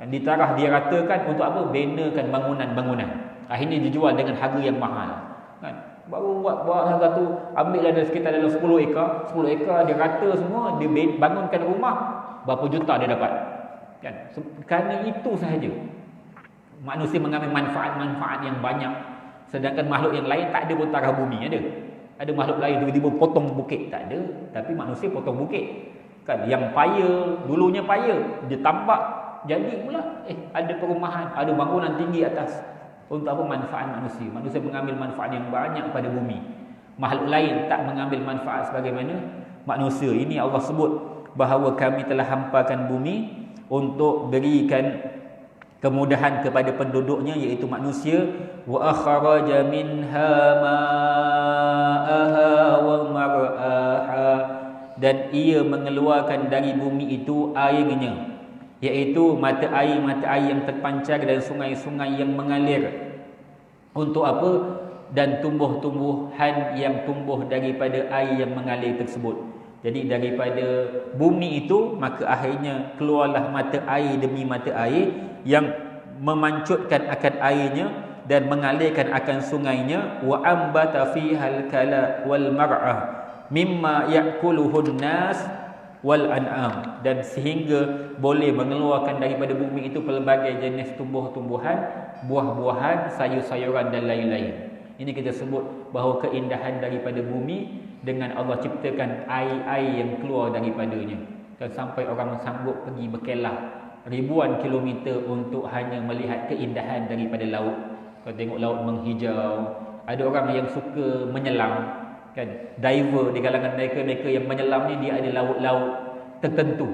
Yang ditarah dia ratakan untuk apa? Benakan bangunan-bangunan. Akhirnya dijual dengan harga yang mahal. Kan? Baru buat harga tu, ambil ada sekitar dalam 10 ekar. 10 ekar dia rata semua, dia bangunkan rumah, berapa juta dia dapat. Kan? Kerana itu sahaja. Manusia mengambil manfaat-manfaat yang banyak. Sedangkan makhluk yang lain tak ada pun tarah bumi ada. Ada makhluk lain tiba-tiba potong bukit, tak ada. Tapi manusia potong bukit. Kan yang paya, dulunya paya, dia tambak jadi pula ada perumahan, ada bangunan tinggi atas. Untuk apa? Manfaat manusia. Manusia mengambil manfaat yang banyak pada bumi. Makhluk lain tak mengambil manfaat sebagaimana manusia. Ini Allah sebut bahawa kami telah hampakan bumi untuk berikan kemudahan kepada penduduknya, iaitu manusia. Wa akhraja minha ma'aha wa mar'aha, dan ia mengeluarkan dari bumi itu airnya, iaitu mata air yang terpancar dan sungai-sungai yang mengalir. Untuk apa? Dan tumbuh-tumbuhan yang tumbuh daripada air yang mengalir tersebut. Jadi daripada bumi itu, maka akhirnya keluarlah mata air demi mata air yang memancutkan akan airnya dan mengalirkan akan sungainya. Wa ambata fihal kala wal mar'ah mimma ya'kuluhun nas wal an'am, dan sehingga boleh mengeluarkan daripada bumi itu pelbagai jenis tumbuh-tumbuhan, buah-buahan, sayur-sayuran dan lain-lain. Ini kita sebut bahawa keindahan daripada bumi dengan Allah ciptakan air-air yang keluar daripadanya. Dan sampai orang sanggup pergi berkelah ribuan kilometer untuk hanya melihat keindahan daripada laut. Kalau tengok laut menghijau, ada orang yang suka menyelam, kan? Diver di kalangan mereka yang menyelam ni, dia ada laut-laut tertentu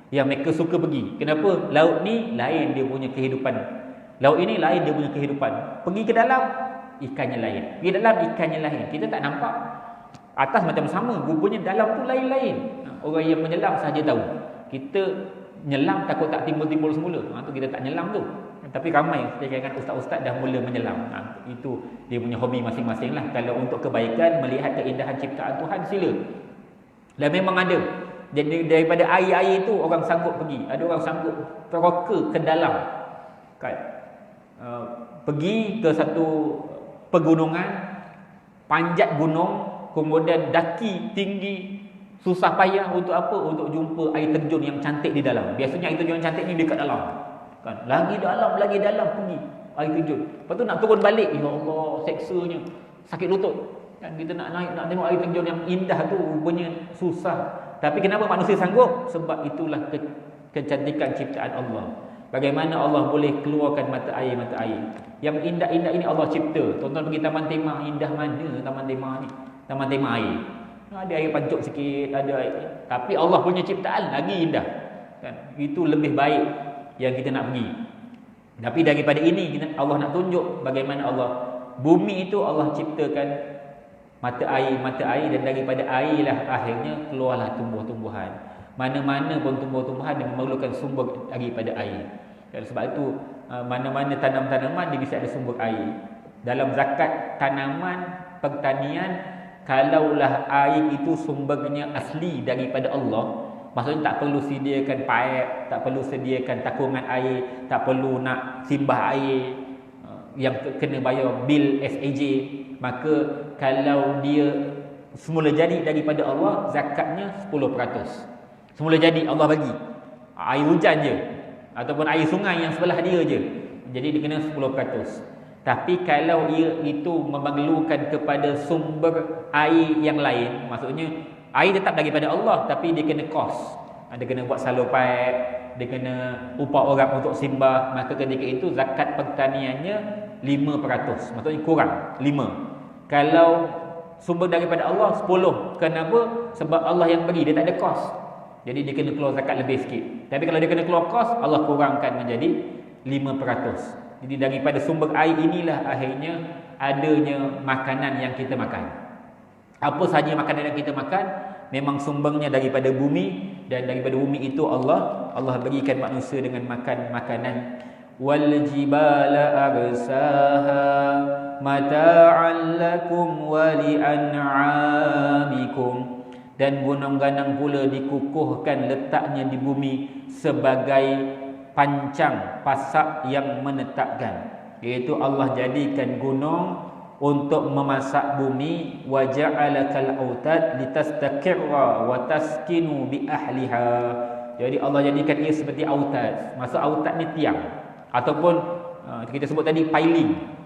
yang mereka suka pergi. Kenapa? Laut ni lain dia punya kehidupan. Laut ini lain dia punya kehidupan. Pergi ke dalam, ikannya lain. Pergi dalam, ikannya lain. Kita tak nampak. Atas macam sama, rupanya dalam tu lain-lain. Orang yang menyelam sahaja tahu. Kita nyelam takut tak timbul-timbul semula. Tu kita tak nyelam tu. Tapi ramai sebagian ustaz-ustaz dah mula menyelam. Itu dia punya hobi masing-masing lah. Kalau untuk kebaikan, melihat keindahan ciptaan Tuhan, sila. Dan memang ada. Jadi daripada air-air itu orang sanggup pergi. Ada orang sanggup teroka ke dalam. Kan? Pergi ke satu pegunungan, panjat gunung, kemudian daki tinggi, susah payah untuk apa? Untuk jumpa air terjun yang cantik di dalam. Biasanya air terjun yang cantik ni dekat dalam. Kan? Lagi dalam pergi air terjun. Lepas tu nak turun balik, ya Allah, seksanya, sakit lutut. Kan kita nak naik, nak tengok air terjun yang indah tu rupanya susah. Tapi kenapa manusia sanggup? Sebab itulah kecantikan ciptaan Allah. Bagaimana Allah boleh keluarkan mata air. Yang indah-indah ini Allah cipta. Tuan-tuan pergi Taman Tema, indah mana Taman Tema ni? Taman Tema air. Ada air pancuk sikit, ada air. Tapi Allah punya ciptaan lagi indah. Kan? Itu lebih baik yang kita nak pergi. Tapi daripada ini Allah nak tunjuk bagaimana Allah. Bumi itu Allah ciptakan mata air dan daripada airlah akhirnya keluarlah tumbuh-tumbuhan. Mana-mana pun tumbuh-tumbuhan yang memerlukan sumber daripada air. Dan sebab itu mana-mana tanam-tanaman dia bisa ada sumber air. Dalam zakat tanaman pertanian, kalaulah air itu sumbernya asli daripada Allah, maksudnya tak perlu sediakan paip, tak perlu sediakan takungan air, tak perlu nak simbah air yang kena bayar bil SAJ. Maka kalau dia semula jadi daripada Allah, zakatnya 10%. Semula jadi Allah bagi. Air hujan je ataupun air sungai yang sebelah dia je, jadi dia kena 10%. Tapi kalau ia itu memerlukan kepada sumber air yang lain, maksudnya air tetap daripada Allah tapi dia kena kos. Dia kena buat salur paip, dia kena upah orang untuk simbah, maka ketika itu zakat pertaniannya 5%. Maksudnya kurang 5. Kalau sumber daripada Allah 10. Kenapa? Sebab Allah yang bagi, dia tak ada kos. Jadi dia kena keluar zakat lebih sikit. Tapi kalau dia kena keluar kos, Allah kurangkan menjadi 5%. Jadi daripada sumber air inilah akhirnya adanya makanan yang kita makan. Apa sahaja makanan yang kita makan memang sumbernya daripada bumi, dan daripada bumi itu Allah berikan manusia dengan makan makanan. Wal jibala arsaha mata'an lakum wa li'an'amikum. Dan gunung-ganang pula dikukuhkan letaknya di bumi sebagai pancang, pasak yang menetapkan. Iaitu Allah jadikan gunung untuk memasak bumi. Wa ja'alakal autad litastaqirra wa taskinu bi ahliha. Jadi Allah jadikan ia seperti autad. Maksud autad ni tiang, ataupun kita sebut tadi piling.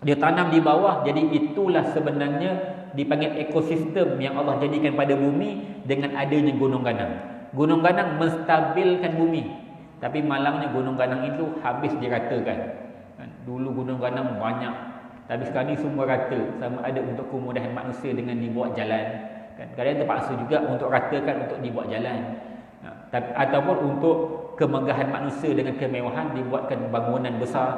Dia tanam di bawah. Jadi itulah sebenarnya dipanggil ekosistem yang Allah jadikan pada bumi dengan adanya gunung ganang. Gunung ganang menstabilkan bumi. Tapi malangnya gunung ganang itu habis diratakan. Dulu gunung ganang banyak, tapi sekarang ni semua rata. Sama ada untuk kemudahan manusia dengan dibuat jalan. Kadang-kadang terpaksa juga untuk ratakan untuk dibuat jalan. Ataupun untuk kemegahan manusia dengan kemewahan, dibuatkan bangunan besar,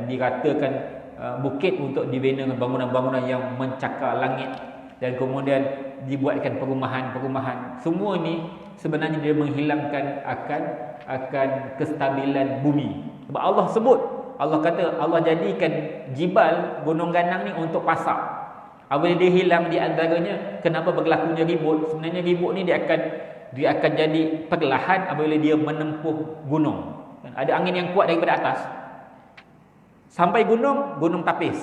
diratakan bukit untuk dibina bangunan-bangunan yang mencakar langit, dan kemudian dibuatkan perumahan-perumahan. Semua ni sebenarnya dia menghilangkan akan kestabilan bumi. Sebab Allah sebut, Allah kata Allah jadikan jibal, gunung ganang ni untuk pasak. Apabila dia hilang di antaranya, kenapa berlakunya ribut? Sebenarnya ribut ni dia akan jadi perlahan apabila dia menempuh gunung. Ada angin yang kuat daripada atas sampai gunung tapis,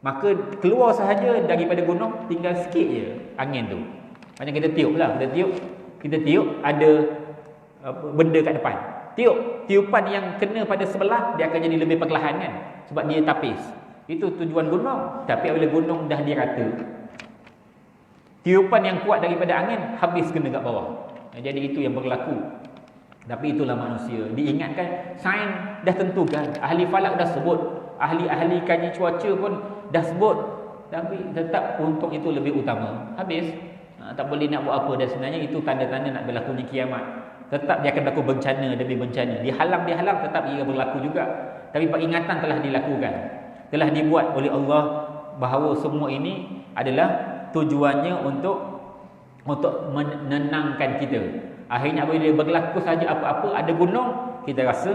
maka keluar sahaja daripada gunung tinggal sikit je angin tu. Macam kita tiup lah, kita tiup ada benda kat depan, tiupan yang kena pada sebelah, dia akan jadi lebih perlahan kan, sebab dia tapis. Itu tujuan gunung. Tapi apabila gunung dah dirata, tiupan yang kuat daripada angin habis kena kat bawah. Jadi itu yang berlaku. Tapi itulah manusia. Diingatkan, sains dah tentukan, ahli falak dah sebut, ahli-ahli kaji cuaca pun dah sebut, tapi tetap untung itu lebih utama. Habis tak boleh nak buat apa. Dan sebenarnya itu tanda-tanda nak berlakunya kiamat. Tetap dia akan berlaku bencana demi bencana. Dihalang tetap ia berlaku juga. Tapi peringatan telah dilakukan, telah dibuat oleh Allah, bahawa semua ini adalah tujuannya untuk menenangkan kita. Akhirnya apabila berlaku saja apa-apa, ada gunung, kita rasa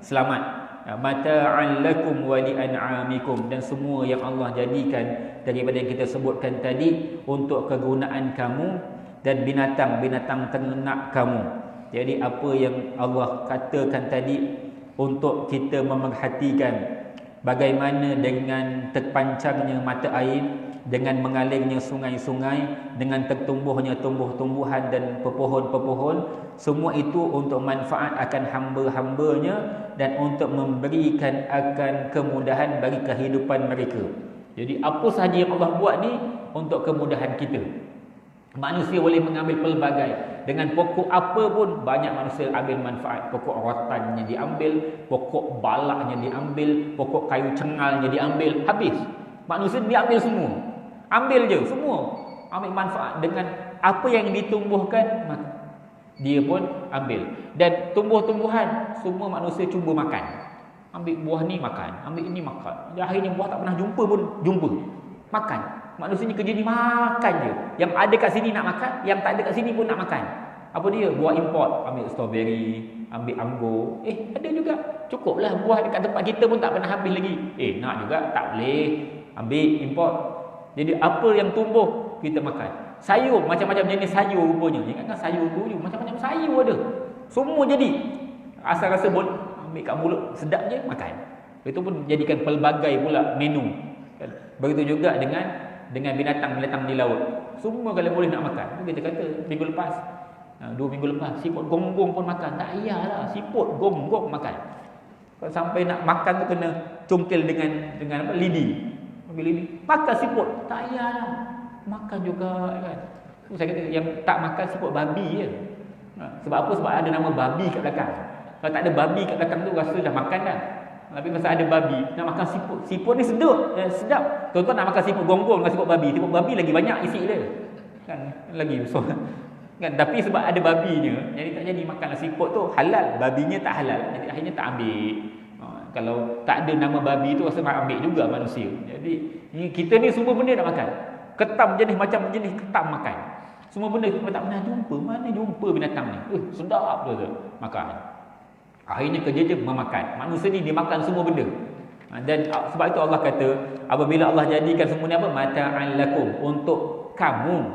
selamat. Mata'an lakum wa li'an'amikum. Dan semua yang Allah jadikan daripada yang kita sebutkan tadi untuk kegunaan kamu dan binatang-binatang ternak kamu. Jadi apa yang Allah katakan tadi untuk kita memerhatikan bagaimana dengan terpancangnya mata air, dengan mengalirnya sungai-sungai, dengan tertumbuhnya tumbuh-tumbuhan dan pepohon-pepohon, semua itu untuk manfaat akan hamba-hambanya dan untuk memberikan akan kemudahan bagi kehidupan mereka. Jadi apa sahaja yang Allah buat ni untuk kemudahan kita. Manusia boleh mengambil pelbagai. Dengan pokok apa pun banyak manusia ambil manfaat. Pokok rotannya diambil, pokok balaknya diambil, pokok kayu cengalnya diambil. Habis. Manusia diambil semua. Ambil je semua. Ambil manfaat dengan apa yang ditumbuhkan, dia pun ambil. Dan tumbuh-tumbuhan semua manusia cuba makan. Ambil buah ni makan, ambil ini makan. Dan akhirnya buah tak pernah jumpa pun jumpa. Makan. Manusia ni kerja ni makan je. Yang ada kat sini nak makan, yang tak ada kat sini pun nak makan. Apa dia? Buah import. Ambil strawberry, ambil anggur. Ada juga. Cukuplah buah dekat tempat kita pun tak pernah habis lagi. Nak juga, tak boleh. Ambil import. Jadi apa yang tumbuh kita makan. Sayur, macam-macam jenis sayur rupanya. Ingatkan sayur tu macam-macam sayur ada. Semua jadi. Asal rasa boleh ambil kat mulut, sedap je makan. Itu pun jadikan pelbagai pula menu. Begitu juga dengan binatang-binatang di laut. Semua kalau boleh nak makan. Kita kata minggu lepas, 2 minggu lepas, siput gonggong pun makan. Tak payahlah, siput gonggong makan. Kalau sampai nak makan tu kena congkel dengan apa? Lidi. Ambil lidi. Makan siput. Tak payahlah. Makan juga kan. Saya kata yang tak makan siput babi je. Sebab apa? Sebab ada nama babi kat belakang. Kalau tak ada babi kat belakang tu rasa dah makan dah. Tapi masa ada babi, nak makan siput. Siput ni sedap. Tuan-tuan nak makan siput gonggong dengan siput babi. Siput babi lagi banyak isi dia. Kan lagi so, kan, tapi sebab ada babinya, jadi tak jadi makanlah siput tu halal, babinya tak halal. Jadi akhirnya tak ambil. Kalau tak ada nama babi tu rasa nak ambil juga manusia. Jadi kita ni semua benda nak makan. Ketam jenis macam jenis ketam makan. Semua benda kita tak pernah jumpa. Mana jumpa binatang ni? Sedap tu makan. Akhirnya kerja je memakan. Manusia ni dia makan semua benda. Dan sebab itu Allah kata, apabila Allah jadikan semua ni apa? Mata'an lakum, untuk kamu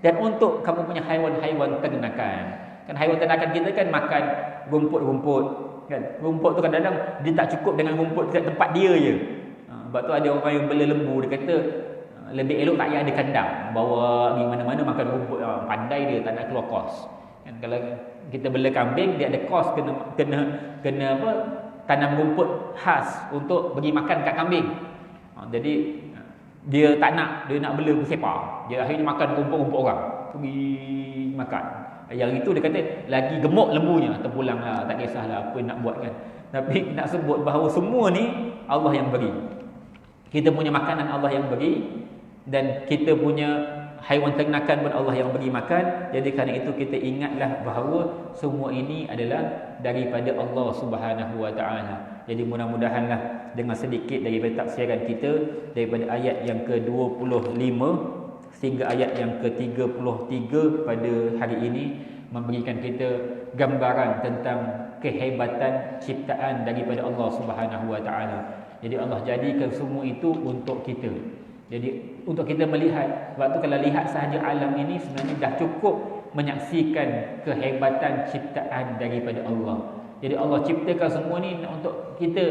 dan untuk kamu punya haiwan-haiwan ternakan. Kan haiwan ternakan kita kan makan rumput-rumput. Kan? Rumput tu kadang-kadang dia tak cukup dengan rumput dekat tempat dia je. Sebab tu ada orang yang bela lembu, dia kata lebih elok tak payah ada kandang, bawa pergi mana-mana makan rumput. Pandai dia, tak nak keluar kos. Kan kalau kita bela kambing, dia ada kos kena apa? Tanam rumput khas untuk bagi makan kat kambing. Jadi dia tak nak, dia nak bela bersepah. Dia akhirnya makan rumput-rumput orang. Pergi makan. Yang itu dia kata lagi gemuk lembunya, terpulanglah, tak kisahlah apa nak buat kan. Tapi nak sebut bahawa semua ni Allah yang beri. Kita punya makanan Allah yang beri, dan kita punya haiwan ternakan pun Allah yang bagi makan. Jadi kerana itu kita ingatlah bahawa semua ini adalah daripada Allah Subhanahu Wa Taala. Jadi mudah-mudahanlah dengan sedikit daripada tafsiran kita daripada ayat yang ke-25 sehingga ayat yang ke-33 pada hari ini memberikan kita gambaran tentang kehebatan ciptaan daripada Allah Subhanahu Wa Taala. Jadi Allah jadikan semua itu untuk kita. Jadi untuk kita melihat, sebab tu kalau lihat sahaja alam ini sebenarnya dah cukup menyaksikan kehebatan ciptaan daripada Allah. Jadi Allah ciptakan semua ni untuk kita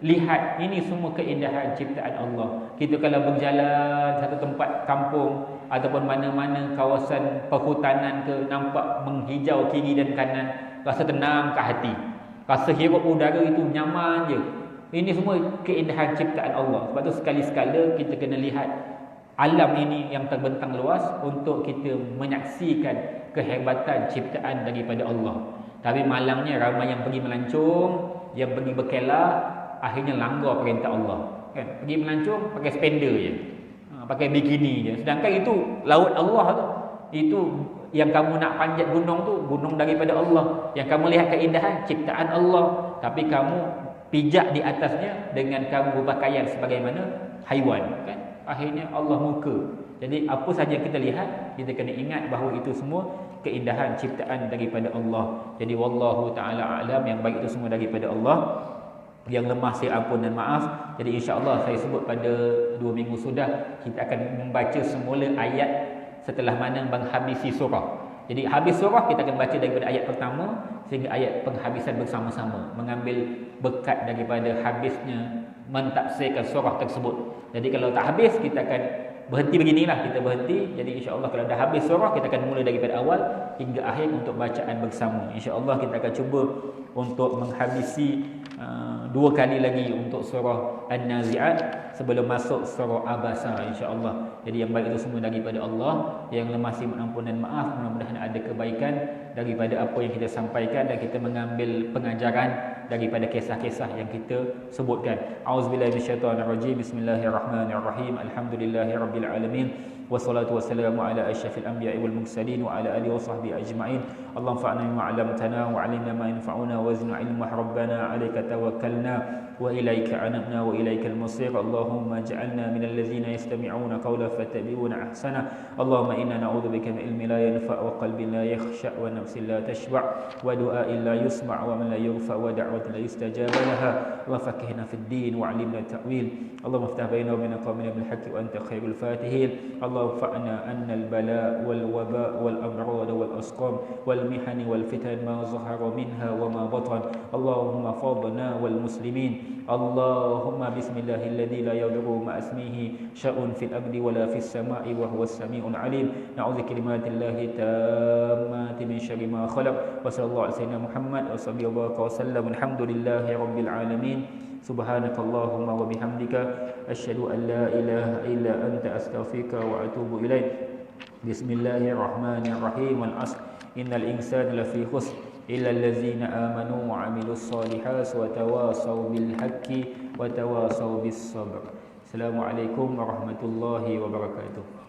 lihat ini semua keindahan ciptaan Allah. Kita kalau berjalan satu tempat kampung ataupun mana-mana kawasan perhutanan ke, nampak menghijau kiri dan kanan, rasa tenang ke hati. Rasa hirup udara itu nyaman je. Ini semua keindahan ciptaan Allah. Sebab tu sekali-sekala kita kena lihat alam ini yang terbentang luas untuk kita menyaksikan kehebatan ciptaan daripada Allah. Tapi malangnya ramai yang pergi melancong, yang pergi berkelah, akhirnya langgar perintah Allah. Kan? Pergi melancong pakai spender je. Pakai bikini je. Sedangkan itu laut Allah tu. Itu yang kamu nak panjat gunung tu, gunung daripada Allah. Yang kamu lihat keindahan ciptaan Allah, tapi kamu pijak di atasnya dengan kamu berpakaian sebagaimana haiwan, kan? Akhirnya Allah murka. Jadi apa sahaja yang kita lihat, kita kena ingat bahawa itu semua keindahan ciptaan daripada Allah. Jadi wallahu taala alam, yang baik itu semua daripada Allah, yang lemah saya ampun dan maaf. Jadi insya-Allah saya sebut pada 2 minggu sudah kita akan membaca semula ayat setelah mana menghabisi surah. Jadi habis surah kita akan baca daripada ayat pertama sehingga ayat penghabisan bersama-sama, mengambil berkat daripada habisnya mentafsirkan surah tersebut. Jadi kalau tak habis kita akan berhenti beginilah, kita berhenti. Jadi insya-Allah kalau dah habis surah kita akan mula daripada awal hingga akhir untuk bacaan bersama. Insya-Allah kita akan cuba untuk menghabisi dua kali lagi untuk surah An-Nazi'at sebelum masuk surah Abasa, insya-Allah. Jadi yang baik itu semua daripada Allah, yang lemah si ampunan maaf. Mudah-mudahan ada kebaikan daripada apa yang kita sampaikan dan kita mengambil pengajaran daripada kisah-kisah yang kita sebutkan. Auzubillahi minasyaitonirrajim. Bismillahirrahmanirrahim. Alhamdulillahirabbil alamin. Wassalatu wassalamu ala asyrafil anbiya'i wal mursalin wa ala alihi washabbihi ajma'in. Allahumma fa'na bima 'allamtana wa 'allimna ma yanfa'una wa zidna 'ilma. Rabbana 'alaika tawakkalna wa ilaika anabna wa ilaikal masir. Allahumma ij'alna minal ladzina yastami'una qawla fattabi'una ahsana. Allahumma inna na'udzubika min ilmin la yanfa' wa qalbin la yakhsha wa nafsin la tashba' wa du'a'in la yusma' wa man la yughfa wa da'watin la yustajaba laha. Allah fakihna fid din wa 'allimna ta'wil. Allahumma iftah bainana wa bain qawmina bil haqqi wa anta khairul fatihin. Allahumma fa'na anna al bala wal waba wal amrad wal asqam wal mihani wal fitan ma zahara minha wa ma batan. Allahumma fadna wal muslimin. Allahumma bismillahilladzi la yadurru ma ismihi sya'un fil ardi wala fis sama'i wa huwas samiul alim. Na'udzu kalimatillahi tammati min syarri ma khalaq. Wa sallallahu alaihi wasallam Muhammad wa sallallahu wa sallam. Alhamdulillahi rabbil alamin. Subhanakallahumma wa bihamdika asyhadu an la ilaha illa anta astaghfiruka wa atubu ilaik. Bismillahirrahmanirrahim. Wal 'asr innal insana lafi khusr illa allazina amanu wa 'amilus solihat wa tawasaw bil haqqi wa tawasaw bis sabr. Assalamualaikum warahmatullahi wabarakatuh.